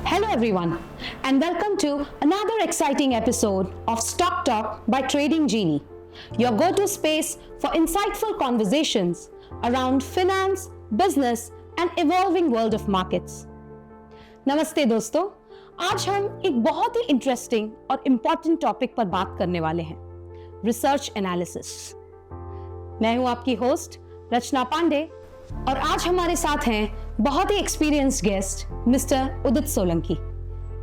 Hello everyone and welcome to another exciting episode of Stock Talk by Trading Genie, your go-to space for insightful conversations around finance, business and evolving world of markets. नमस्ते दोस्तों, आज हम एक बहुत ही interesting और important topic पर बात करने वाले हैं, रिसर्च एनालिसिस। मैं हूं आपकी होस्ट रचना पांडे और आज हमारे साथ हैं बहुत ही experienced guest mister Udit Solanki.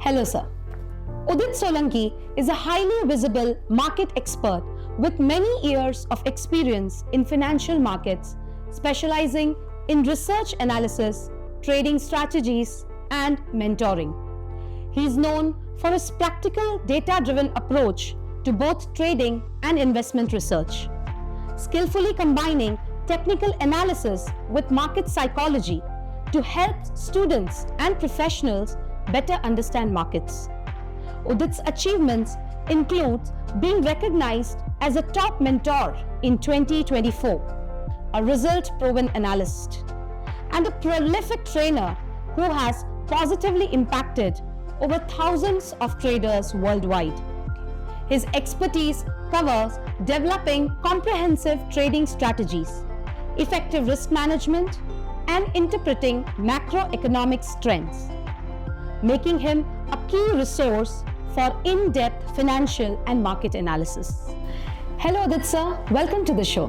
Hello sir. Udit Solanki is a highly visible market expert with many years of experience in financial markets, specializing in research analysis, trading strategies, and mentoring. He is known for his practical data-driven approach to both trading and investment research, skillfully combining technical analysis with market psychology to help students and professionals better understand markets. Udit's achievements include being recognized as a top mentor in 2024, a result-proven analyst, and a prolific trainer who has positively impacted over thousands of traders worldwide. His expertise covers developing comprehensive trading strategies, effective risk management, and interpreting macroeconomic trends, making him a key resource for in-depth financial and market analysis. Hello Udit sir, welcome to the show.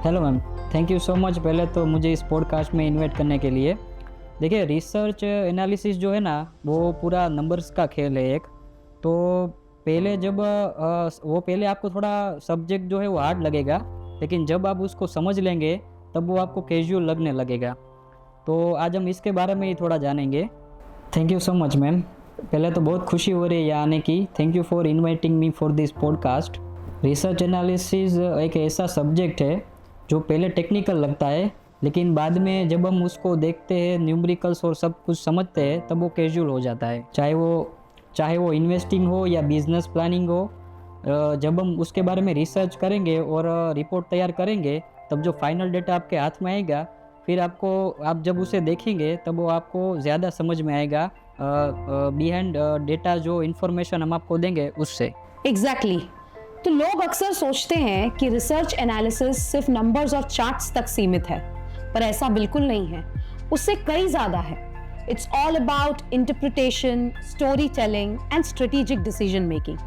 Hello ma'am, thank you so much पहले तो मुझे इस podcast में invite करने के लिए। देखिए, research analysis जो है ना, वो पूरा नंबर्स का खेल है एक। तो पहले जब पहले आपको थोड़ा सब्जेक्ट जो है वो हार्ड लगेगा, लेकिन जब आप उसको समझ लेंगे तब वो आपको कैजुअल लगने लगेगा। तो आज हम इसके बारे में ही थोड़ा जानेंगे। Thank you so much ma'am, पहले तो बहुत खुशी हो रही है यहाँ आने की। Thank you for inviting me for this podcast. Research analysis एक ऐसा सब्जेक्ट है जो पहले टेक्निकल लगता है, लेकिन बाद में जब हम उसको देखते हैं, न्यूमेरिकल्स और सब कुछ समझते हैं, तब वो कैजुअल हो जाता है। चाहे वो इन्वेस्टिंग हो या बिजनेस प्लानिंग हो, जब हम उसके बारे में रिसर्च करेंगे और रिपोर्ट तैयार करेंगे, तब जो फाइनल डेटा आपके हाथ में आएगा, फिर आप जब उसे देखेंगे तब वो आपको ज़्यादा समझ में आएगा बिहाइंड डेटा जो इन्फॉर्मेशन हम आपको देंगे उससे। एग्जैक्टली। तो लोग अक्सर सोचते हैं कि रिसर्च एनालिसिस सिर्फ नंबर्स और चार्ट्स तक सीमित है, पर ऐसा बिल्कुल नहीं है, उससे कई ज़्यादा है। It's all about interpretation, story telling and strategic decision making.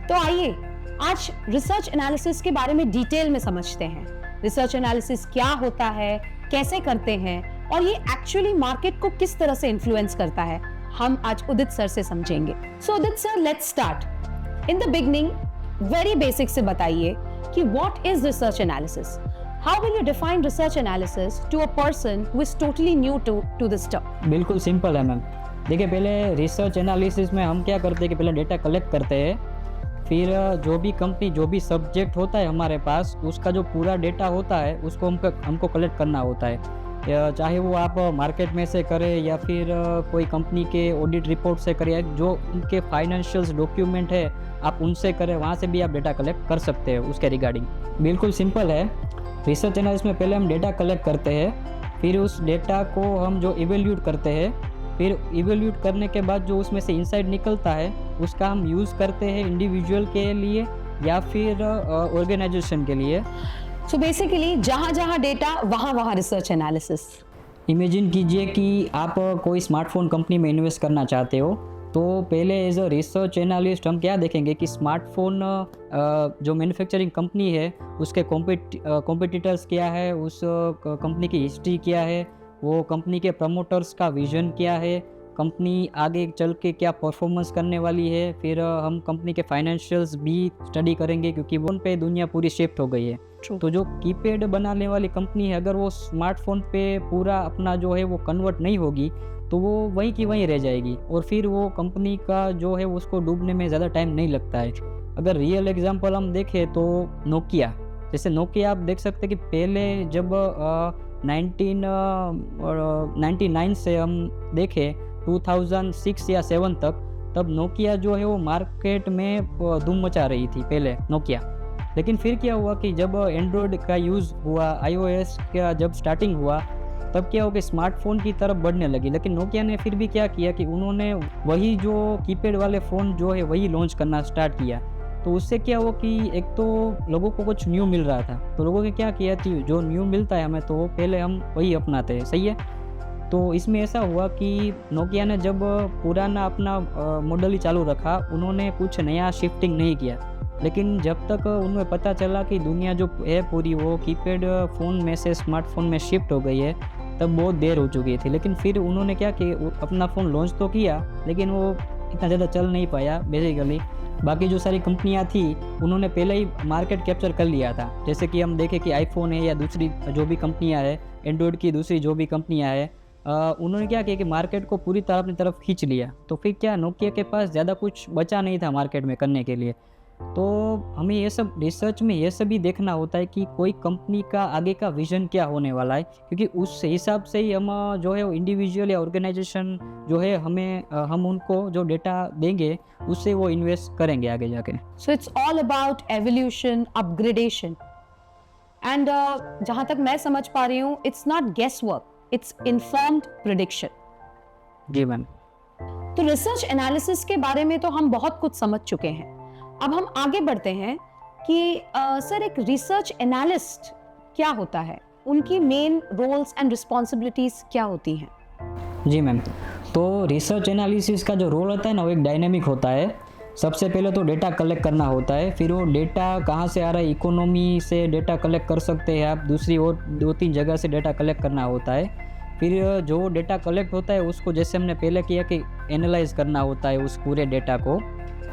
तो आइए आज रिसर्च एनालिसिस के बारे में डिटेल में समझते हैं। रिसर्च एनालिसिस क्या होता है, कैसे करते हैं और ये एक्चुअली मार्केट को किस तरह से इन्फ्लुएंस करता है, हम आज उदित सर से समझेंगे। So Udit sir, let's start. In the beginning very basic से बताइए कि what is research analysis? How will you define research analysis to a person who is totally new to this term? बिल्कुल सिंपल है ma'am. देखिए, पहले research analysis में हम क्या करते हैं कि पहले डेटा कलेक्ट करते हैं, फिर जो भी कंपनी, जो भी सब्जेक्ट होता है हमारे पास, उसका जो पूरा डेटा होता है उसको हमको कलेक्ट करना होता है। चाहे वो आप मार्केट में से करें या फिर कोई कंपनी के ऑडिट रिपोर्ट से करें, जो उनके फाइनेंशियल्स डॉक्यूमेंट है आप उनसे करें, वहाँ से भी आप डेटा कलेक्ट कर सकते हैं उसके रिगार्डिंग। बिल्कुल सिंपल है। रिसर्च एनालिसिस में पहले हम डेटा कलेक्ट करते हैं, फिर उस डेटा को हम जो इवेल्यूट करते हैं, फिर इवेल्यूट करने के बाद जो उसमें से इंसाइट निकलता है उसका हम यूज़ करते हैं इंडिविजुअल के लिए या फिर ऑर्गेनाइजेशन के लिए। सो बेसिकली जहाँ जहाँ डेटा वहाँ रिसर्च एनालिसिस। इमेजिन कीजिए कि आप कोई स्मार्टफोन कंपनी में इन्वेस्ट करना चाहते हो, तो पहले एज अ रिसर्च एनालिस्ट हम क्या देखेंगे कि स्मार्टफोन जो मैन्युफैक्चरिंग कंपनी है उसके कॉम्पिटिटर्स क्या है, उस कंपनी की हिस्ट्री क्या है, वो कंपनी के प्रमोटर्स का विजन क्या है, कंपनी आगे चल के क्या परफॉर्मेंस करने वाली है। फिर हम कंपनी के फाइनेंशियल्स भी स्टडी करेंगे, क्योंकि फ़ोन पे दुनिया पूरी शिफ्ट हो गई है। तो जो कीपैड बनाने वाली कंपनी है, अगर वो स्मार्टफोन पे पूरा अपना जो है वो कन्वर्ट नहीं होगी, तो वो वहीं की वहीं रह जाएगी और फिर वो कंपनी का जो है उसको डूबने में ज़्यादा टाइम नहीं लगता है। अगर रियल एग्जांपल हम देखें तो नोकिया, जैसे नोकिया आप देख सकते हैं कि पहले जब 1999 से हम देखें 2006 या 7 तक, तब नोकिया जो है वो मार्केट में धूम मचा रही थी पहले नोकिया। लेकिन फिर क्या हुआ कि जब एंड्रॉयड का यूज़ हुआ, iOS का जब स्टार्टिंग हुआ, तब क्या हो कि स्मार्टफोन की तरफ बढ़ने लगी। लेकिन नोकिया ने फिर भी क्या किया कि उन्होंने वही जो कीपैड वाले फ़ोन जो है वही लॉन्च करना स्टार्ट किया। तो उससे क्या हुआ कि एक तो लोगों को कुछ न्यू मिल रहा था, तो लोगों ने क्या किया कि जो न्यू मिलता है हमें तो पहले हम वही अपनाते हैं, सही है। तो इसमें ऐसा हुआ कि नोकिया ने जब पुराना अपना मॉडल ही चालू रखा, उन्होंने कुछ नया शिफ्टिंग नहीं किया। लेकिन जब तक उन्हें पता चला कि दुनिया जो है पूरी वो कीपैड फ़ोन में से स्मार्टफ़ोन में शिफ्ट हो गई है, तब बहुत देर हो चुकी थी। लेकिन फिर उन्होंने क्या कि अपना फ़ोन लॉन्च तो किया, लेकिन वो इतना ज़्यादा चल नहीं पाया बेसिकली। बाकी जो सारी कंपनियां थी उन्होंने पहले ही मार्केट कैप्चर कर लिया था। जैसे कि हम देखें कि आईफोन है या दूसरी जो भी कंपनियां है, एंड्रॉयड की दूसरी जो भी कंपनियां है, उन्होंने क्या किया कि मार्केट को पूरी तरह अपनी तरफ खींच लिया। तो फिर क्या नोकिया के पास ज़्यादा कुछ बचा नहीं था मार्केट में करने के लिए। तो हमें ये सब रिसर्च में ये सब भी देखना होता है कि कोई कंपनी का आगे का विज़न क्या होने वाला है, क्योंकि उस हिसाब से ही हम जो है वो इंडिविजुअल या ऑर्गेनाइजेशन जो है हम उनको जो डेटा देंगे उससे वो इन्वेस्ट करेंगे आगे जाके। So it's all about evolution, upgradation. And जहाँ तक मैं समझ पा रही हूँ, it's not guesswork, it's informed prediction. जी मैम। तो रिसर्च एनालिसिस के बारे में तो हम बहुत कुछ समझ चुके हैं। अब हम आगे बढ़ते हैं कि सर एक रिसर्च एनालिस्ट क्या होता है, उनकी मेन रोल्स एंड रिस्पॉन्सिबिलिटीज क्या होती हैं? जी मैम, तो रिसर्च एनालिसिस का जो रोल होता है ना वो एक डायनेमिक होता है। सबसे पहले तो डेटा कलेक्ट करना होता है, फिर वो डेटा कहाँ से आ रहा है, इकोनॉमी से डेटा कलेक्ट कर सकते हैं आप, दूसरी और 2-3 जगह से डेटा कलेक्ट करना होता है। फिर जो डेटा कलेक्ट होता है उसको जैसे हमने पहले किया कि एनालाइज करना होता है, उस पूरे डेटा को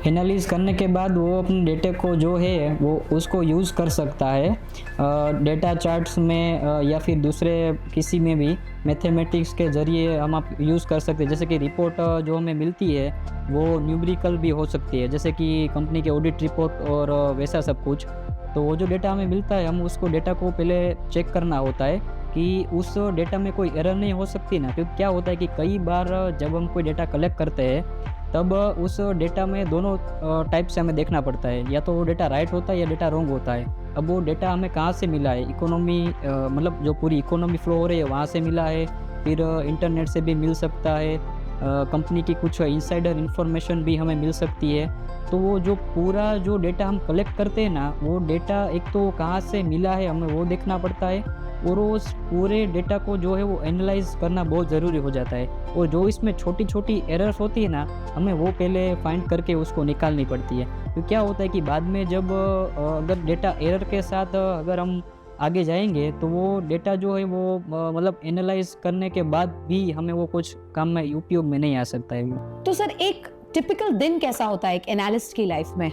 एनालिज करने के बाद वो अपने डेटे को जो है वो उसको यूज़ कर सकता है डेटा चार्ट्स में या फिर दूसरे किसी में भी मैथमेटिक्स के ज़रिए हम आप यूज़ कर सकते हैं। जैसे कि रिपोर्ट जो हमें मिलती है वो न्यूमेरिकल भी हो सकती है, जैसे कि कंपनी के ऑडिट रिपोर्ट और वैसा सब कुछ। तो वो जो डेटा हमें मिलता है हम उसको डेटा को पहले चेक करना होता है कि उस डेटा में कोई एरर नहीं हो सकती ना, क्योंकि क्या होता है कि कई बार जब हम कोई डेटा कलेक्ट करते हैं तब उस डेटा में दोनों टाइप से हमें देखना पड़ता है, या तो वो डेटा राइट होता है या डेटा रॉन्ग होता है। अब वो डेटा हमें कहाँ से मिला है, इकोनॉमी मतलब जो पूरी इकोनॉमी फ्लो हो रही है वहाँ से मिला है, फिर इंटरनेट से भी मिल सकता है, कंपनी की कुछ इनसाइडर इन्फॉर्मेशन भी हमें मिल सकती है। तो वो जो पूरा जो डेटा हम कलेक्ट करते हैं ना, वो डेटा एक तो कहाँ से मिला है हमें वो देखना पड़ता है, और उस पूरे डेटा को जो है वो एनालाइज करना बहुत ज़रूरी हो जाता है। और जो इसमें छोटी छोटी एरर्स होती है ना, हमें वो पहले फाइंड करके उसको निकालनी पड़ती है। तो क्या होता है कि बाद में जब अगर डेटा एरर के साथ अगर हम आगे जाएंगे तो वो डेटा जो है वो मतलब एनालाइज करने के बाद भी हमें वो कुछ काम में उपयोग में नहीं आ सकता है। तो सर एक टिपिकल दिन कैसा होता है एक एनालिस्ट की लाइफ में?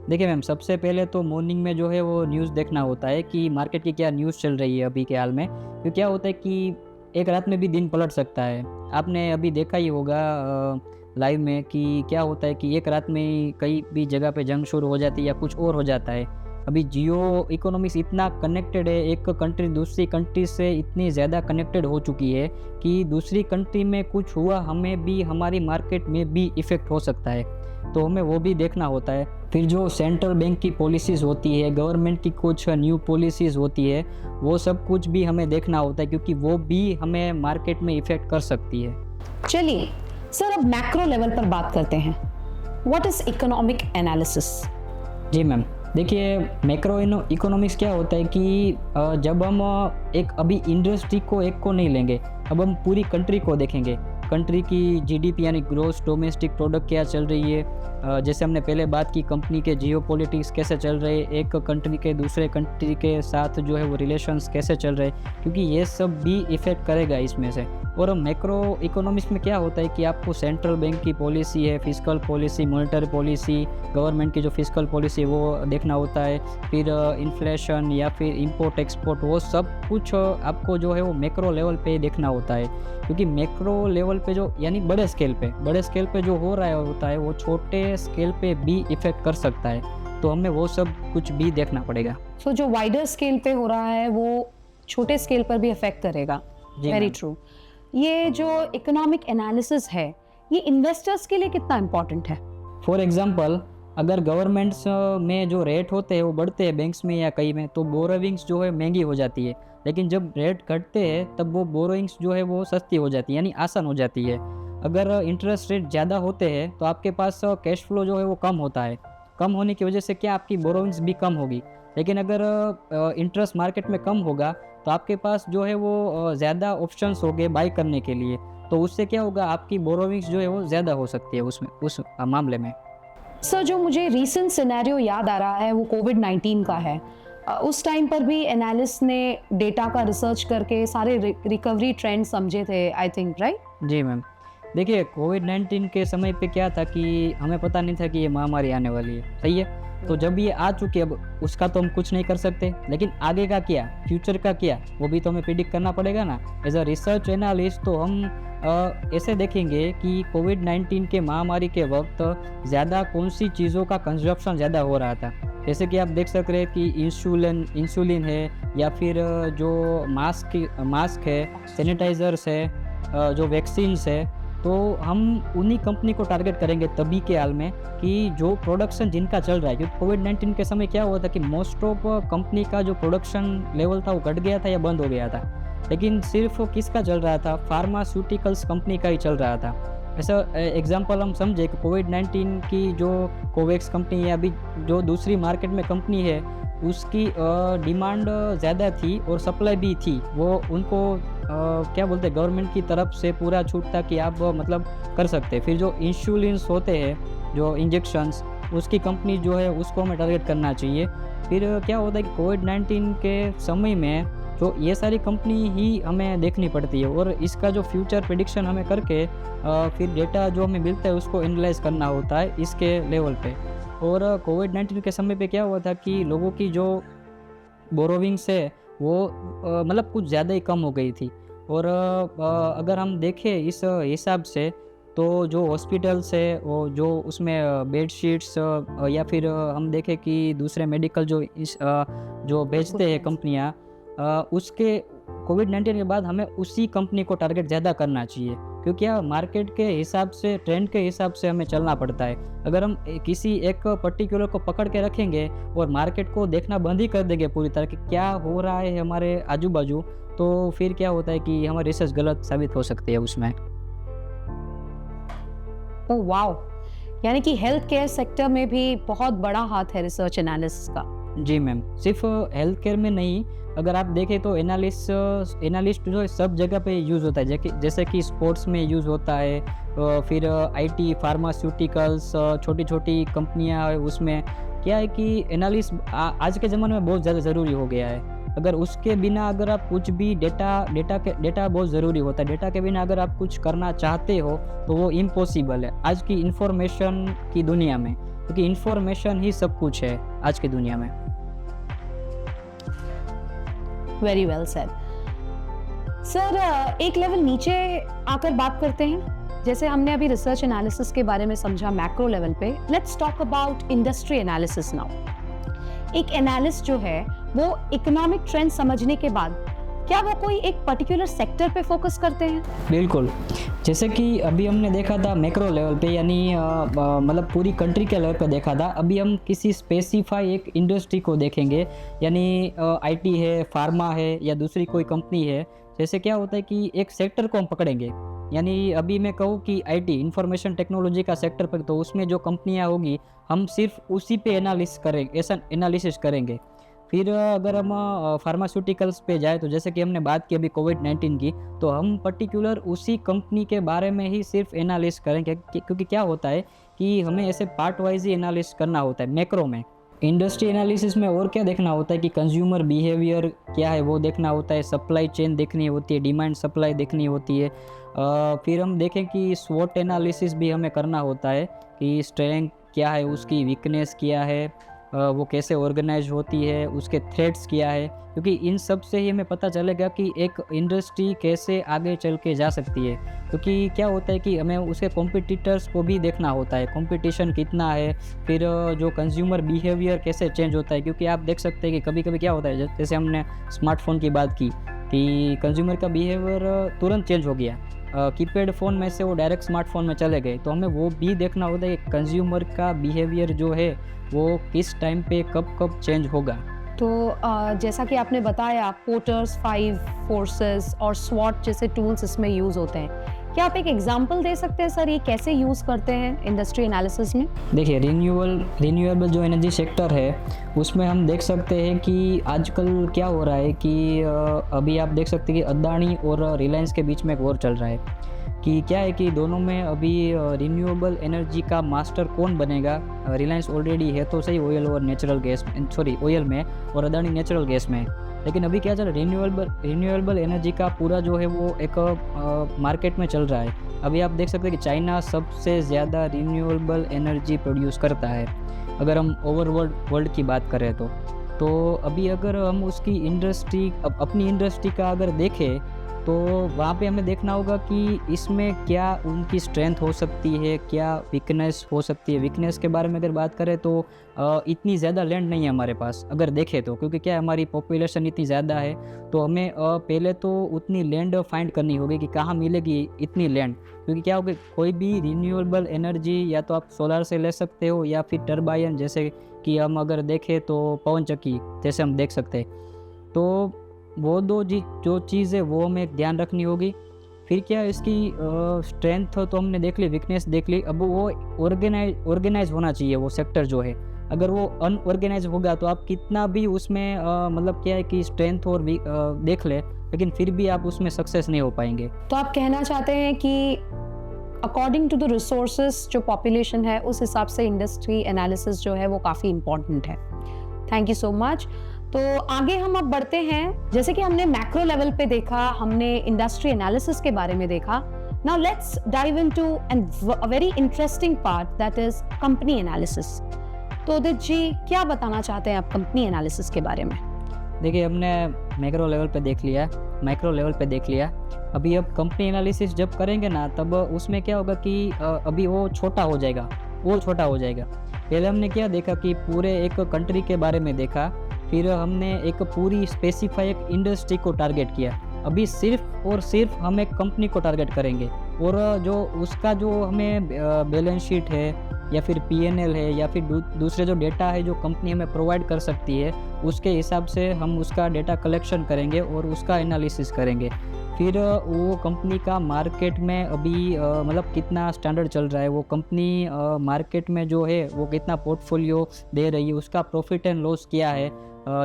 देखिए मैम, सबसे पहले तो मॉर्निंग में जो है वो न्यूज़ देखना होता है कि मार्केट की क्या न्यूज़ चल रही है अभी के हाल में। तो क्या होता है कि एक रात में भी दिन पलट सकता है। आपने अभी देखा ही होगा लाइव में कि क्या होता है कि एक रात में ही कई भी जगह पे जंग शुरू हो जाती है या कुछ और हो जाता है। अभी जियो इकोनॉमिक्स इतना कनेक्टेड है, एक कंट्री दूसरी कंट्री से इतनी ज़्यादा कनेक्टेड हो चुकी है कि दूसरी कंट्री में कुछ हुआ हमें भी हमारी मार्केट में भी इफ़ेक्ट हो सकता है, तो हमें वो भी देखना होता है। फिर जो सेंट्रल बैंक की पॉलिसीज़ होती है, गवर्नमेंट की कुछ न्यू पॉलिसीज़ होती है, वो सब कुछ भी हमें देखना होता है, क्योंकि वो भी हमें मार्केट में इफ़ेक्ट कर सकती है। चलिए सर, अब मैक्रो लेवल पर बात करते हैं। What is economic analysis? जी मैम, देखिए मैक्रो इकोनॉमिक्स क्या होता है कि जब हम एक अभी इंडस्ट्री को एक को नहीं लेंगे, अब हम पूरी कंट्री को देखेंगे। कंट्री की जीडीपी यानी ग्रोस डोमेस्टिक प्रोडक्ट क्या चल रही है, जैसे हमने पहले बात की कंपनी के जियोपॉलिटिक्स कैसे चल रहे हैं, एक कंट्री के दूसरे कंट्री के साथ जो है वो रिलेशंस कैसे चल रहे हैं, क्योंकि ये सब भी इफ़ेक्ट करेगा इसमें से। और मैक्रो इकोनॉमिक्स में क्या होता है कि आपको सेंट्रल बैंक की पॉलिसी है, fiscal policy, monetary policy, government की जो फिस्कल पॉलिसी है वो देखना होता है, फिर इन्फ्लेशन या फिर इंपोर्ट एक्सपोर्ट, वो सब कुछ आपको जो है वो मैक्रो लेवल पे देखना होता है। क्योंकि मैक्रो लेवल पे जो यानी बड़े स्केल पे जो हो रहा होता है वो छोटे स्केल पे भी इफ़ेक्ट कर सकता है, तो हमें वो सब कुछ भी देखना पड़ेगा। सो जो वाइडर स्केल पे हो रहा है वो छोटे स्केल पर भी अफेक्ट करेगा। Very true. ये जो इकोनॉमिक एनालिसिस है ये इन्वेस्टर्स के लिए कितना इम्पोर्टेंट है? फॉर एग्जांपल अगर गवर्नमेंट्स में जो रेट होते हैं वो बढ़ते हैं बैंक्स में या कहीं में, तो बोरोविंग्स जो है महंगी हो जाती है। लेकिन जब रेट घटते हैं तब वो बोरोइंग्स जो है वो सस्ती हो जाती है, यानी आसान हो जाती है। अगर इंटरेस्ट रेट ज़्यादा होते हैं तो आपके पास कैश फ्लो जो है वो कम होता है। कम होने की वजह से क्या आपकी बोरोइंग्स भी कम होगी। लेकिन अगर इंटरेस्ट मार्केट में कम होगा तो आपके पास जो है वो ज़्यादा ऑप्शंस हो गए बाई करने के लिए, तो उससे क्या होगा, आपकी बोरोइंग्स जो है वो ज़्यादा हो सकती है उसमें, उस मामले में। सर, जो मुझे रीसेंट सिनेरियो याद आ रहा है वो कोविड-19 का है। उस टाइम पर भी एनालिस्ट ने डेटा का रिसर्च करके सारे रिकवरी ट्रेंड समझे थे, आई थिंक, राइट? जी मैम। देखिए, कोविड-19 के समय पे क्या था कि हमें पता नहीं था कि ये महामारी आने वाली है, सही है? तो जब ये आ चुकी है, अब उसका तो हम कुछ नहीं कर सकते, लेकिन आगे का क्या, फ्यूचर का क्या, वो भी तो हमें प्रिडिक्ट करना पड़ेगा ना। एज अ रिसर्च एनालिस्ट तो हम ऐसे देखेंगे कि कोविड-19 के महामारी के वक्त ज़्यादा कौन सी चीज़ों का कंजप्शन ज़्यादा हो रहा था। जैसे कि आप देख सक रहे हैं कि इंसुलिन है, या फिर जो मास्क है, सैनिटाइज़र्स है, जो वैक्सीन्स है, तो हम उन्हीं कंपनी को टारगेट करेंगे तभी के हाल में कि जो प्रोडक्शन जिनका चल रहा है। क्योंकि कोविड-19 के समय क्या हुआ था कि मोस्ट ऑफ कंपनी का जो प्रोडक्शन लेवल था वो घट गया था या बंद हो गया था। लेकिन सिर्फ किसका चल रहा था, फार्मास्यूटिकल्स कंपनी का ही चल रहा था। ऐसा एग्जांपल हम समझे कि कोविड-19 की जो कोवैक्स कंपनी है, अभी जो दूसरी मार्केट में कंपनी है, उसकी डिमांड ज़्यादा थी और सप्लाई भी थी। वो उनको क्या बोलते हैं, गवर्नमेंट की तरफ से पूरा छूट था कि आप मतलब कर सकते हैं। फिर जो इंसुलिन्स होते हैं, जो इंजेक्शंस, उसकी कंपनी जो है उसको हमें टारगेट करना चाहिए। फिर क्या होता है कि कोविड-19 के समय में तो ये सारी कंपनी ही हमें देखनी पड़ती है, और इसका जो फ्यूचर प्रेडिक्शन हमें करके फिर डेटा जो हमें मिलता है उसको एनालाइज करना होता है इसके लेवल पे। और कोविड-19 के समय पे क्या हुआ था कि लोगों की जो बोरोविंग्स है वो मतलब कुछ ज़्यादा ही कम हो गई थी। और अगर हम देखें इस हिसाब से, तो जो हॉस्पिटल्स है वो जो उसमें बेड शीट्स, या फिर हम देखें कि दूसरे मेडिकल जो बेचते हैं कंपनियां, उसके कोविड-19 के बाद हमें उसी कंपनी को टारगेट ज़्यादा करना चाहिए, क्योंकि मार्केट के हिसाब से, ट्रेंड के हिसाब से हमें चलना पड़ता है। अगर हम किसी एक पर्टिकुलर को पकड़ के रखेंगे और मार्केट को देखना बंद ही कर देंगे पूरी तरह कि क्या हो रहा है हमारे आजू बाजू, तो फिर क्या होता है कि हमारी रिसर्च गलत साबित हो सकती है उसमें। Oh wow! यानी कि हेल्थ केयर सेक्टर में भी बहुत बड़ा हाथ है रिसर्च एनालिसिस का। जी मैम, सिर्फ हेल्थ केयर में नहीं, अगर आप देखें तो एनालिस्ट जो है सब जगह पे यूज़ होता है। जैसे कि स्पोर्ट्स में यूज़ होता है, फिर आईटी, फार्मास्यूटिकल्स, छोटी छोटी कंपनियां है, उसमें क्या है कि एनालिस्ट आज के ज़माने में बहुत ज़्यादा ज़रूरी हो गया है। अगर उसके बिना अगर आप कुछ भी डेटा बहुत ज़रूरी होता है। डेटा के बिना अगर आप कुछ करना चाहते हो तो वो इम्पॉसिबल है आज की इंफॉर्मेशन की दुनिया में, क्योंकि इंफॉर्मेशन ही सब कुछ है आज की दुनिया में। Very well said. सर, एक लेवल नीचे आकर बात करते हैं। जैसे हमने अभी रिसर्च एनालिसिस के बारे में समझा मैक्रो लेवल पे, let's talk about industry analysis now. एक एनालिस्ट जो है वो इकोनॉमिक ट्रेंड समझने के बाद क्या वो कोई एक पर्टिकुलर सेक्टर पे फोकस करते हैं? बिल्कुल, जैसे कि अभी हमने देखा था मैक्रो लेवल पे, यानी मतलब पूरी कंट्री के लेवल पे देखा था। अभी हम किसी स्पेसिफाई एक इंडस्ट्री को देखेंगे, यानी आईटी है, फार्मा है, या दूसरी कोई कंपनी है। जैसे क्या होता है कि एक सेक्टर को हम पकड़ेंगे, यानी अभी मैं कहूँ कि आईटी, इंफॉर्मेशन टेक्नोलॉजी का सेक्टर पर, तो उसमें जो कंपनियाँ होगी हम सिर्फ उसी पे एनालिसिस करेंगे। फिर अगर हम फार्मास्यूटिकल्स पे जाए, तो जैसे कि हमने बात की अभी कोविड-19 की, तो हम पर्टिकुलर उसी कंपनी के बारे में ही सिर्फ एनालिसिस करेंगे, क्योंकि क्या होता है कि हमें ऐसे पार्ट वाइज ही एनालिसिस करना होता है मैक्रो में। इंडस्ट्री एनालिसिस में और क्या देखना होता है कि कंज्यूमर बिहेवियर क्या है वो देखना होता है, सप्लाई चेन देखनी होती है, डिमांड सप्लाई देखनी होती है। फिर हम देखें कि स्वॉट एनालिसिस भी हमें करना होता है कि स्ट्रेंथ क्या है उसकी, वीकनेस क्या है, वो कैसे ऑर्गेनाइज होती है, उसके थ्रेट्स क्या है, क्योंकि इन सब से ही हमें पता चलेगा कि एक इंडस्ट्री कैसे आगे चल के जा सकती है। क्योंकि क्या होता है कि हमें उसके कॉम्पिटिटर्स को भी देखना होता है, कंपटीशन कितना है, फिर जो कंज्यूमर बिहेवियर कैसे चेंज होता है। क्योंकि आप देख सकते हैं कि कभी कभी क्या होता है, जैसे हमने स्मार्टफोन की बात की कि कंज्यूमर का बिहेवियर तुरंत चेंज हो गया, कीपैड फ़ोन में से वो डायरेक्ट स्मार्टफोन में चले गए। तो हमें वो भी देखना होता है कि कंज्यूमर का बिहेवियर जो है वो किस टाइम पे कब कब चेंज होगा। तो जैसा कि आपने बताया पोर्टर्स, 5 फोर्सेस और स्वॉट जैसे टूल्स इसमें यूज़ होते हैं। क्या आप एक एग्जांपल दे सकते हैं सर, ये कैसे यूज़ करते हैं इंडस्ट्री एनालिसिस में? देखिए रिन्यूएबल जो एनर्जी सेक्टर है उसमें हम देख सकते हैं कि आजकल क्या हो रहा है कि अभी आप देख सकते हैं कि अदानी और रिलायंस के बीच में एक वॉर चल रहा है कि क्या है कि दोनों में अभी रिन्यूएबल एनर्जी का मास्टर कौन बनेगा। रिलायंस ऑलरेडी है तो सही ऑयल और नेचुरल गैस ऑयल में, और अदानी नेचुरल गैस में। लेकिन अभी क्या चल रहा है, रिन्यूएबल एनर्जी का पूरा जो है वो एक मार्केट में चल रहा है। अभी आप देख सकते हैं कि चाइना सबसे ज़्यादा रिन्यूएबल एनर्जी प्रोड्यूस करता है अगर हम वर्ल्ड की बात करें तो अभी अगर हम उसकी इंडस्ट्री अपनी इंडस्ट्री का अगर देखें तो वहाँ पे हमें देखना होगा कि इसमें क्या उनकी स्ट्रेंथ हो सकती है, क्या वीकनेस हो सकती है। वीकनेस के बारे में अगर बात करें तो इतनी ज़्यादा लैंड नहीं है हमारे पास अगर देखें तो, क्योंकि क्या हमारी पॉपुलेशन इतनी ज़्यादा है तो हमें पहले तो उतनी लैंड फाइंड करनी होगी कि कहाँ मिलेगी इतनी लैंड। क्योंकि क्या होगा, कोई भी रिन्यूएबल एनर्जी या तो आप सोलर से ले सकते हो या फिर टर्बाइन, जैसे कि हम अगर देखें तो पवन चक्की जैसे हम देख सकते हैं। तो वो जो चीज़ है वो हमें ध्यान रखनी होगी। फिर क्या इसकी स्ट्रेंथ तो हमने देख ली, वीकनेस देख ली। अब वो ऑर्गेनाइज होना चाहिए वो सेक्टर जो है। अगर वो अनऑर्गेनाइज होगा तो आप कितना भी उसमें मतलब क्या है कि स्ट्रेंथ और देख ले, लेकिन फिर भी आप उसमें सक्सेस नहीं हो पाएंगे। तो आप कहना चाहते हैं कि अकॉर्डिंग टू द रिसोर्सेज जो पॉपुलेशन है उस हिसाब से इंडस्ट्री एनालिसिस जो है वो काफ़ी इम्पॉर्टेंट है। Thank you so much. तो आगे हम अब बढ़ते हैं। जैसे कि हमने मैक्रो लेवल पे देखा, हमने इंडस्ट्री एनालिसिस के बारे में देखा। Now let's dive into a very interesting part that is company analysis. तो उदित जी, क्या बताना चाहते हैं आप कंपनी एनालिसिस के बारे में? देखिए, हमने मैक्रो लेवल पे देख लिया, माइक्रो लेवल पे देख लिया। अभी अब कंपनी एनालिसिस जब करेंगे ना, तब उसमें क्या होगा कि अभी वो छोटा हो जाएगा, और छोटा हो जाएगा। पहले हमने क्या देखा कि पूरे एक कंट्री के बारे में देखा, फिर हमने एक पूरी स्पेसिफाई एक इंडस्ट्री को टारगेट किया। अभी सिर्फ और सिर्फ हम एक कंपनी को टारगेट करेंगे, और जो उसका जो हमें बैलेंस शीट है या फिर पीएनएल है या फिर दूसरे जो डेटा है जो कंपनी हमें प्रोवाइड कर सकती है, उसके हिसाब से हम उसका डेटा कलेक्शन करेंगे और उसका एनालिसिस करेंगे। फिर वो कंपनी का मार्केट में अभी मतलब कितना स्टैंडर्ड चल रहा है, वो कंपनी मार्केट में जो है वो कितना पोर्टफोलियो दे रही है, उसका प्रॉफिट एंड लॉस क्या है।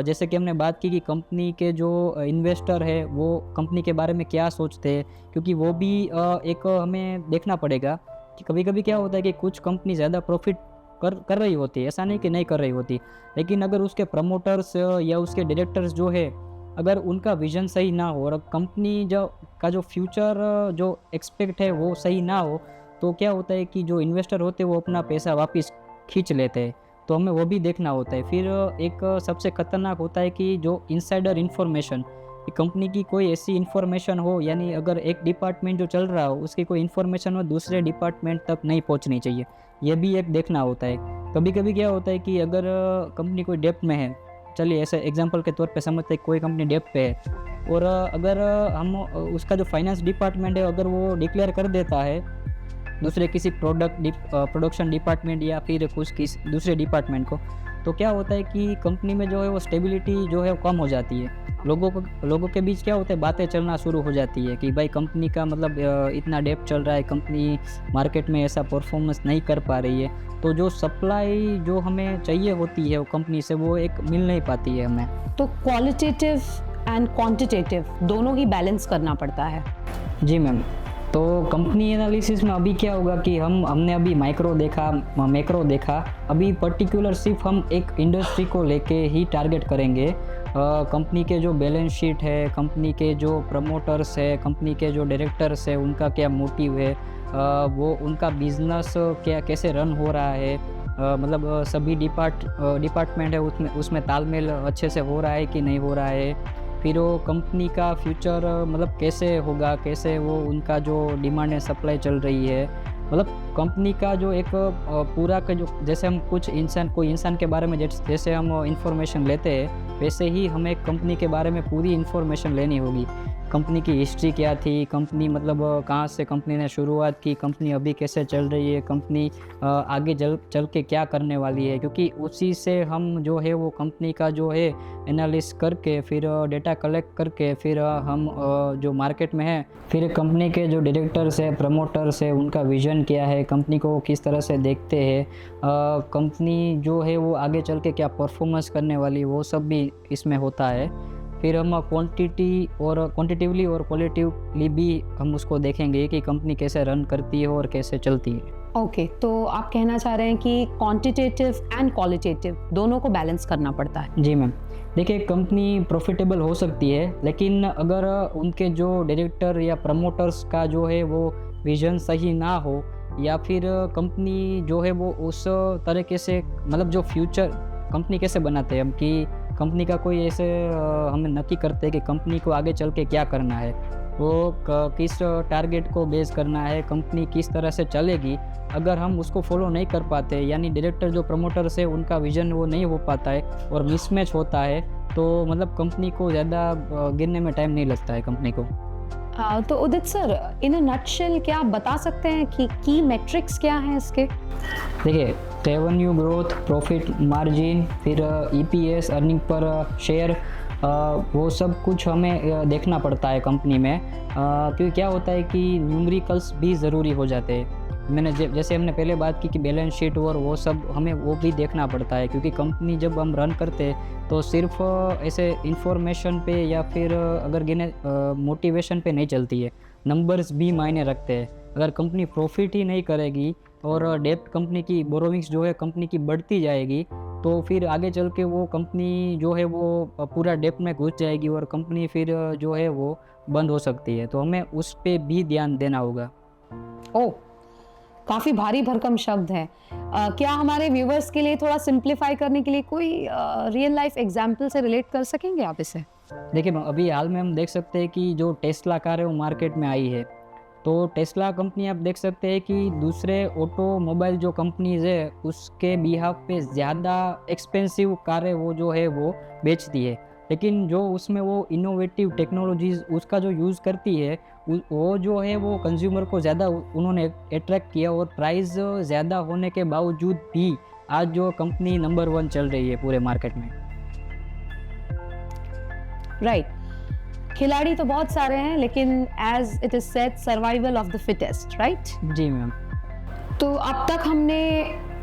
जैसे कि हमने बात की कि कंपनी के जो इन्वेस्टर है वो कंपनी के बारे में क्या सोचते हैं, क्योंकि वो भी एक हमें देखना पड़ेगा कि कभी कभी क्या होता है कि कुछ कंपनी ज़्यादा प्रॉफिट कर रही होती है, ऐसा नहीं कि नहीं कर रही होती, लेकिन अगर उसके प्रमोटर्स या उसके डायरेक्टर्स जो है अगर उनका विजन सही ना हो और कंपनी जो फ्यूचर जो एक्सपेक्ट है वो सही ना हो, तो क्या होता है कि जो इन्वेस्टर होते हैं वो अपना पैसा वापस खींच लेते हैं। तो हमें वो भी देखना होता है। फिर एक सबसे खतरनाक होता है कि जो इनसाइडर इन्फॉर्मेशन, कि कंपनी की कोई ऐसी इन्फॉर्मेशन हो, यानी अगर एक डिपार्टमेंट जो चल रहा हो उसकी कोई इन्फॉर्मेशन हो दूसरे डिपार्टमेंट तक नहीं पहुंचनी चाहिए, ये भी एक देखना होता है। कभी कभी क्या होता है कि अगर कंपनी कोई डेप्ट में है, चलिए ऐसे एग्जांपल के तौर पे समझते हैं कोई कंपनी डेप्ट पे है, और अगर हम उसका जो फाइनेंस डिपार्टमेंट है अगर वो डिक्लेयर कर देता है दूसरे किसी प्रोडक्शन डिपार्टमेंट या फिर किसी दूसरे डिपार्टमेंट को, तो क्या होता है कि कंपनी में जो है वो स्टेबिलिटी जो है वो कम हो जाती है। लोगों के बीच क्या होता है, बातें चलना शुरू हो जाती है कि भाई कंपनी का मतलब इतना डेप्ट चल रहा है, कंपनी मार्केट में ऐसा परफॉर्मेंस नहीं कर पा रही है, तो जो सप्लाई जो हमें चाहिए होती है वो कंपनी से वो एक मिल नहीं पाती है हमें। तो क्वालिटेटिव एंड क्वांटिटेटिव दोनों ही बैलेंस करना पड़ता है। जी मैम। तो कंपनी एनालिसिस में अभी क्या होगा कि हमने अभी माइक्रो देखा, मैक्रो देखा, अभी पर्टिकुलर सिर्फ हम एक इंडस्ट्री को लेके ही टारगेट करेंगे। कंपनी के जो बैलेंस शीट है, कंपनी के जो प्रमोटर्स है, कंपनी के जो डायरेक्टर्स है, उनका क्या मोटिव है, वो उनका बिजनेस क्या कैसे रन हो रहा है, मतलब सभी डिपार्टमेंट है उसमें तालमेल अच्छे से हो रहा है कि नहीं हो रहा है। फिर वो कंपनी का फ्यूचर मतलब कैसे होगा, कैसे वो उनका जो डिमांड एंड सप्लाई चल रही है, मतलब कंपनी का जो एक पूरा का जो, जैसे हम कोई इंसान के बारे में जैसे हम इंफॉर्मेशन लेते हैं, वैसे ही हमें कंपनी के बारे में पूरी इंफॉर्मेशन लेनी होगी। कंपनी की हिस्ट्री क्या थी, कंपनी मतलब कहाँ से कंपनी ने शुरुआत की, कंपनी अभी कैसे चल रही है, कंपनी आगे चल के क्या करने वाली है, क्योंकि उसी से हम जो है वो कंपनी का जो है एनालिस करके फिर डेटा कलेक्ट करके फिर हम जो मार्केट में है फिर कंपनी के जो डायरेक्टर्स है, प्रमोटर्स है, उनका विज़न क्या है, कंपनी को किस तरह से देखते हैं, कंपनी जो है वो आगे चल के क्या परफॉर्मेंस करने वाली, वो सब भी इसमें होता है। फिर हम क्वांटिटिवली और क्वालिटिवली भी हम उसको देखेंगे कि कंपनी कैसे रन करती है और कैसे चलती है। ओके, तो आप कहना चाह रहे हैं कि क्वांटिटेटिव एंड क्वालिटेटिव दोनों को बैलेंस करना पड़ता है। जी मैम, देखिए कंपनी प्रॉफिटेबल हो सकती है, लेकिन अगर उनके जो डायरेक्टर या प्रमोटर्स का जो है वो विज़न सही ना हो, या फिर कंपनी जो है वो उस तरीके से मतलब जो फ्यूचर कंपनी कैसे बनाते हैं हम कि कंपनी का कोई ऐसे हमें नक्की करते हैं कि कंपनी को आगे चल के क्या करना है, वो किस टारगेट को बेस करना है, कंपनी किस तरह से चलेगी, अगर हम उसको फॉलो नहीं कर पाते, यानी डायरेक्टर जो प्रमोटर्स है उनका विज़न वो नहीं हो पाता है और मिसमैच होता है, तो मतलब कंपनी को ज़्यादा गिरने में टाइम नहीं लगता है कंपनी को। तो उदित सर, इन अ नटशेल क्या आप बता सकते हैं कि की मेट्रिक्स क्या हैं इसके? देखिए, रेवेन्यू ग्रोथ, प्रॉफिट मार्जिन, फिर ईपीएस, अर्निंग पर शेयर, वो सब कुछ हमें देखना पड़ता है कंपनी में, क्योंकि क्या होता है कि न्यूमेरिकल्स भी ज़रूरी हो जाते हैं। मैंने जैसे हमने पहले बात की कि बैलेंस शीट और वो सब हमें वो भी देखना पड़ता है, क्योंकि कंपनी जब हम रन करते हैं तो सिर्फ ऐसे इंफॉर्मेशन पे या फिर अगर गिने मोटिवेशन पे नहीं चलती है, नंबर्स भी मायने रखते हैं। अगर कंपनी प्रॉफिट ही नहीं करेगी और डेप्ट कंपनी की बोरोविंग्स जो है कंपनी की बढ़ती जाएगी, तो फिर आगे चल के वो कंपनी जो है वो पूरा डेप्ट में घुस जाएगी और कंपनी फिर जो है वो बंद हो सकती है, तो हमें उस पर भी ध्यान देना होगा। ओह, काफ़ी भारी भरकम शब्द है। क्या हमारे व्यूवर्स के लिए थोड़ा सिंप्लीफाई करने के लिए कोई रियल लाइफ एग्जाम्पल से रिलेट कर सकेंगे आप इसे? देखिए, अभी हाल में हम देख सकते हैं कि जो टेस्ला कार है वो मार्केट में आई है, तो टेस्ला कंपनी आप देख सकते हैं कि दूसरे ऑटोमोबाइल जो कंपनीज़ है उसके बिहाफ पे ज़्यादा एक्सपेंसिव कारें वो जो है वो बेचती है, लेकिन जो उसमें वो इनोवेटिव टेक्नोलॉजीज़ उसका जो यूज़ करती है वो जो है वो कंज्यूमर को ज़्यादा उन्होंने अट्रैक्ट किया, और प्राइस ज़्यादा होने के बावजूद भी आज जो कंपनी नंबर 1 चल रही है पूरे मार्केट में। राइट, खिलाड़ी तो बहुत सारे हैं, लेकिन as it is said, survival of the fittest, right? जी मैम। तो अब तक हमने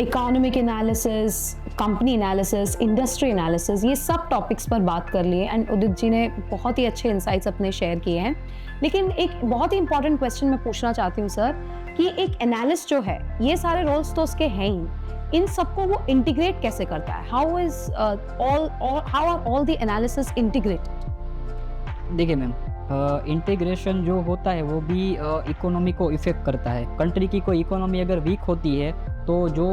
economic analysis, company analysis, industry analysis, ये सब टॉपिक्स पर बात कर लिए, एंड उदित जी ने बहुत ही अच्छे इंसाइट्स अपने शेयर किए हैं। लेकिन एक बहुत ही इंपॉर्टेंट क्वेश्चन मैं पूछना चाहती हूँ सर, कि एक एनालिस्ट जो है, ये सारे रोल्स तो उसके हैं ही, इन सबको वो इंटीग्रेट कैसे करता है? How are all the analysis integrated? देखिए मैम, इंटीग्रेशन जो होता है वो भी इकोनॉमी को इफ़ेक्ट करता है। कंट्री की कोई इकोनॉमी अगर वीक होती है तो जो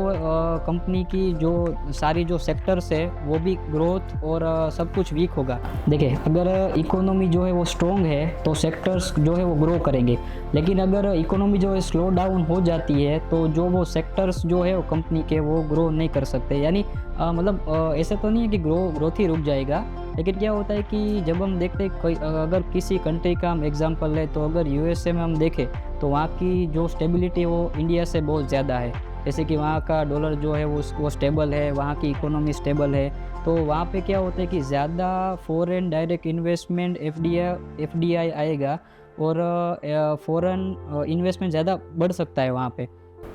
कंपनी की जो सारी जो सेक्टर्स है वो भी ग्रोथ और सब कुछ वीक होगा। देखिए, अगर इकोनॉमी जो है वो स्ट्रॉन्ग है तो सेक्टर्स जो है वो ग्रो करेंगे, लेकिन अगर इकोनॉमी जो है स्लो डाउन हो जाती है तो जो वो सेक्टर्स जो है वो कंपनी के वो ग्रो नहीं कर सकते। यानी मतलब ऐसा तो नहीं है कि ग्रोथ ही रुक जाएगा, लेकिन क्या होता है कि जब हम देखते हैं अगर किसी कंट्री का हम एग्जांपल लें, तो अगर यूएसए में हम देखें तो वहाँ की जो स्टेबिलिटी है वो इंडिया से बहुत ज़्यादा है। जैसे कि वहाँ का डॉलर जो है वो स्टेबल है, वहाँ की इकोनॉमी स्टेबल है, तो वहाँ पे क्या होता है कि ज़्यादा फॉरेन डायरेक्ट इन्वेस्टमेंट एफडीआई आएगा और फॉरेन इन्वेस्टमेंट ज़्यादा बढ़ सकता है वहाँ पे।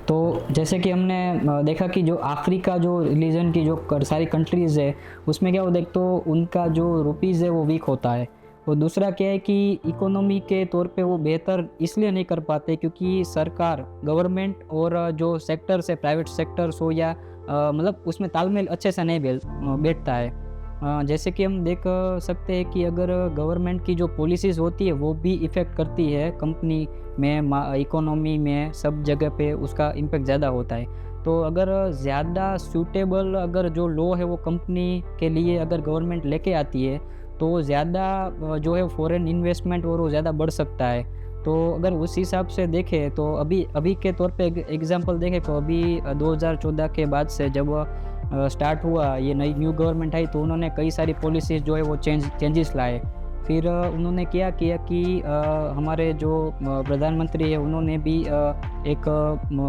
तो जैसे कि हमने देखा कि जो अफ्रीका जो रिलीजन की जो सारी कंट्रीज़ है उसमें क्या होता है, तो उनका जो रुपीज़ है वो वीक होता है, और दूसरा क्या है कि इकोनॉमी के तौर पे वो बेहतर इसलिए नहीं कर पाते क्योंकि सरकार, गवर्नमेंट और जो सेक्टर्स है, प्राइवेट सेक्टर्स हो या मतलब उसमें तालमेल अच्छे से नहीं बैठता है। जैसे कि हम देख सकते हैं कि अगर गवर्नमेंट की जो पॉलिसीज़ होती है वो भी इफ़ेक्ट करती है कंपनी में, इकोनॉमी में, सब जगह पे उसका इम्पेक्ट ज़्यादा होता है। तो अगर ज़्यादा सूटेबल अगर जो लॉ है वो कंपनी के लिए अगर गवर्नमेंट लेके आती है तो ज़्यादा जो है फॉरेन इन्वेस्टमेंट और वो ज़्यादा बढ़ सकता है। तो अगर उस हिसाब से देखें तो अभी के तौर पे एग्जांपल देखें तो अभी 2014 के बाद से जब स्टार्ट हुआ ये न्यू गवर्नमेंट आई तो उन्होंने कई सारी पॉलिसीज़ जो है वो चेंजेस लाए, फिर उन्होंने क्या किया कि हमारे जो प्रधानमंत्री है उन्होंने भी एक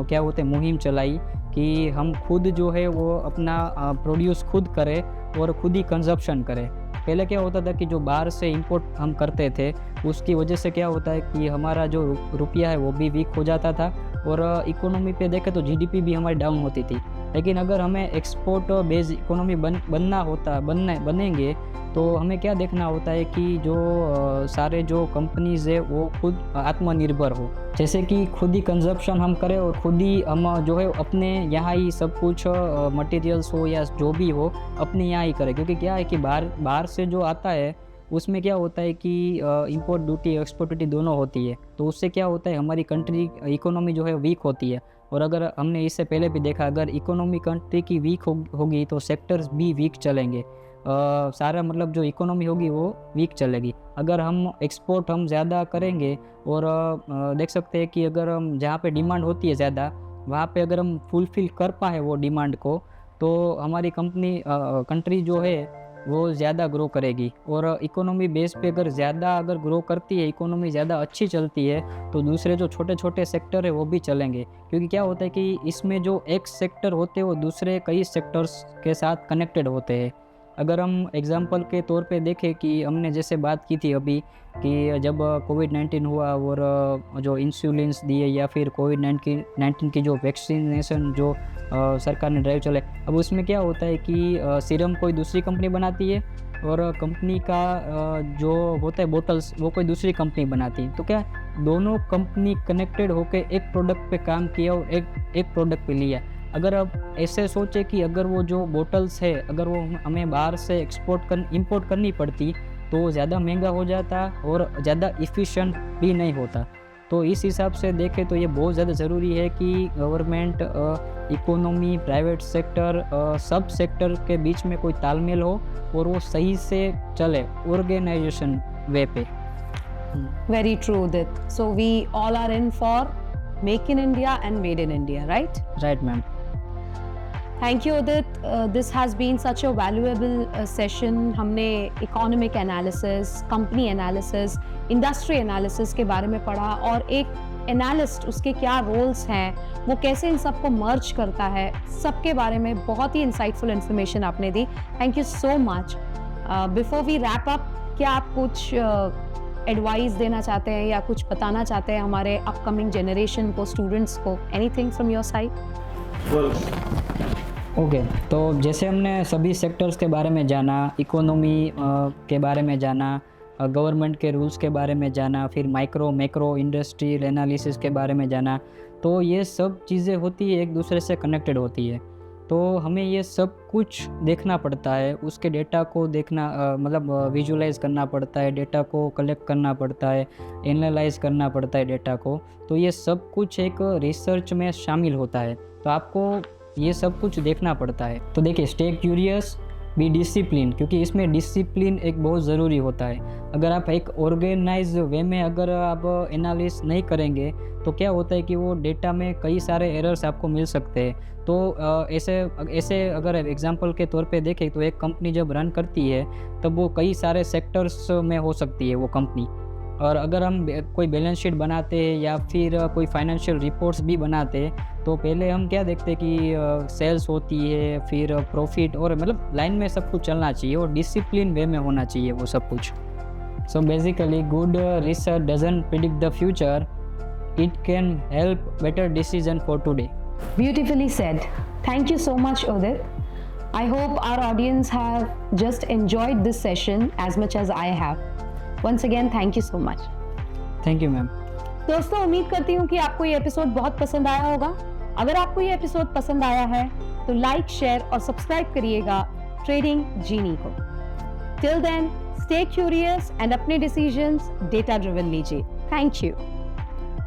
क्या बोलते हैं मुहिम चलाई कि हम खुद जो है वो अपना प्रोड्यूस खुद करें और खुद ही कंजप्शन करें। पहले क्या होता था कि जो बाहर से इंपोर्ट हम करते थे उसकी वजह से क्या होता है कि हमारा जो रुपया है वो भी वीक हो जाता था और इकोनॉमी पे देखें तो जीडीपी भी हमारी डाउन होती थी। लेकिन अगर हमें एक्सपोर्ट बेस्ड इकोनॉमी बनेंगे तो हमें क्या देखना होता है कि जो सारे जो कंपनीज़ है वो खुद आत्मनिर्भर हो, जैसे कि खुद ही कंजप्शन हम करें और खुद ही हम जो है अपने यहाँ ही सब कुछ मटेरियल्स हो या जो भी हो अपने यहाँ ही करें। क्योंकि क्या है कि बाहर से जो आता है उसमें क्या होता है कि इंपोर्ट ड्यूटी एक्सपोर्ट ड्यूटी दोनों होती है, तो उससे क्या होता है हमारी कंट्री इकोनॉमी जो है वीक होती है। और अगर हमने इससे पहले भी देखा, अगर इकोनॉमी कंट्री की वीक होगी तो सेक्टर्स भी वीक चलेंगे, सारा मतलब जो इकोनॉमी होगी वो वीक चलेगी। अगर हम एक्सपोर्ट हम ज़्यादा करेंगे और देख सकते हैं कि अगर हम जहाँ पे डिमांड होती है ज़्यादा वहाँ पे अगर हम फुलफ़िल कर पाए वो डिमांड को तो हमारी कंट्री जो है वो ज़्यादा ग्रो करेगी। और इकोनॉमी बेस पे अगर ग्रो करती है, इकोनॉमी ज़्यादा अच्छी चलती है तो दूसरे जो छोटे छोटे सेक्टर है वो भी चलेंगे। क्योंकि क्या होता है कि इसमें जो एक सेक्टर होते हैं वो दूसरे कई सेक्टर्स के साथ कनेक्टेड होते हैं। अगर हम एग्जांपल के तौर पे देखें कि हमने जैसे बात की थी अभी कि जब कोविड-19 हुआ और जो इंसुलिन्स दिए या फिर कोविड-19 की जो वैक्सीनेशन जो सरकार ने ड्राइव चलाए, अब उसमें क्या होता है कि सीरम कोई दूसरी कंपनी बनाती है और कंपनी का जो होता है बोटल्स वो कोई दूसरी कंपनी बनाती है। तो क्या दोनों कंपनी कनेक्टेड होकर एक प्रोडक्ट पे काम किया और एक प्रोडक्ट पे लिया। अगर अब ऐसे सोचे कि अगर वो जो बोटल्स है अगर वो हमें बाहर से इंपोर्ट करनी पड़ती तो ज़्यादा महंगा हो जाता और ज़्यादा इफ़िशिएंट भी नहीं होता। तो इस हिसाब से देखें तो ये बहुत ज़्यादा ज़रूरी है कि गवर्नमेंट, इकोनॉमी, प्राइवेट सेक्टर, सब सेक्टर के बीच में कोई तालमेल हो और वो सही से चले ऑर्गेनाइजेशन वे पे। Very true, Udit. So we all are in for Make in India and Made in India, right? Right, ma'am. Thank you, Udit. This has been such a valuable session. हमने economic analysis, company analysis, industry analysis के बारे में पढ़ा और एक analyst उसके क्या roles हैं, वो कैसे इन सबको मर्ज करता है, सबके बारे में बहुत ही इंसाइटफुल इन्फॉर्मेशन आपने दी। Thank you so much. Before we wrap up, क्या आप कुछ एडवाइस देना चाहते हैं या कुछ बताना चाहते हैं हमारे अपकमिंग जनरेशन को, स्टूडेंट्स को? Anything from your side? Okay, तो जैसे हमने सभी सेक्टर्स के बारे में जाना, इकोनॉमी के बारे में जाना, गवर्नमेंट के रूल्स के बारे में जाना, फिर मैक्रो इंडस्ट्रियल एनालिसिस के बारे में जाना, तो ये सब चीज़ें होती है एक दूसरे से कनेक्टेड होती है। तो हमें ये सब कुछ देखना पड़ता है, उसके डेटा को देखना मतलब विजुलाइज करना पड़ता है, डेटा को कलेक्ट करना पड़ता है, एनालाइज करना पड़ता है डेटा को। तो ये सब कुछ एक रिसर्च में शामिल होता है, तो आपको ये सब कुछ देखना पड़ता है। तो देखिए, स्टे क्यूरियस, बी डिसिप्लिन, क्योंकि इसमें डिसिप्लिन एक बहुत ज़रूरी होता है। अगर आप एक ऑर्गेनाइज वे में अगर आप एनालिसिस नहीं करेंगे तो क्या होता है कि वो डेटा में कई सारे एरर्स आपको मिल सकते हैं। तो ऐसे अगर एग्जांपल के तौर पे देखें तो एक कंपनी जब रन करती है तब वो कई सारे सेक्टर्स में हो सकती है वो कंपनी। और अगर हम कोई बैलेंस शीट बनाते हैं या फिर कोई फाइनेंशियल रिपोर्ट्स भी बनाते हैं तो पहले हम क्या देखते हैं कि सेल्स होती है, फिर प्रॉफिट, और मतलब लाइन में सब कुछ चलना चाहिए और डिसिप्लिन वे में होना चाहिए वो सब कुछ। So basically good research doesn't predict the future, it can help better decision for today. Beautifully said. Thank you so much, Udit. I hope our audience have just enjoyed this session as much as I have. Once again, thank you so much. Thank you ma'am. दोस्तों, उम्मीद करती हूँ कि आपको ये episode बहुत पसंद आया होगा। अगर आपको ये एपिसोड पसंद आया है तो लाइक, शेयर और सब्सक्राइब करिएगा ट्रेडिंग जीनी को। Till then, stay curious and अपने decisions data driven लीजिए। Thank you.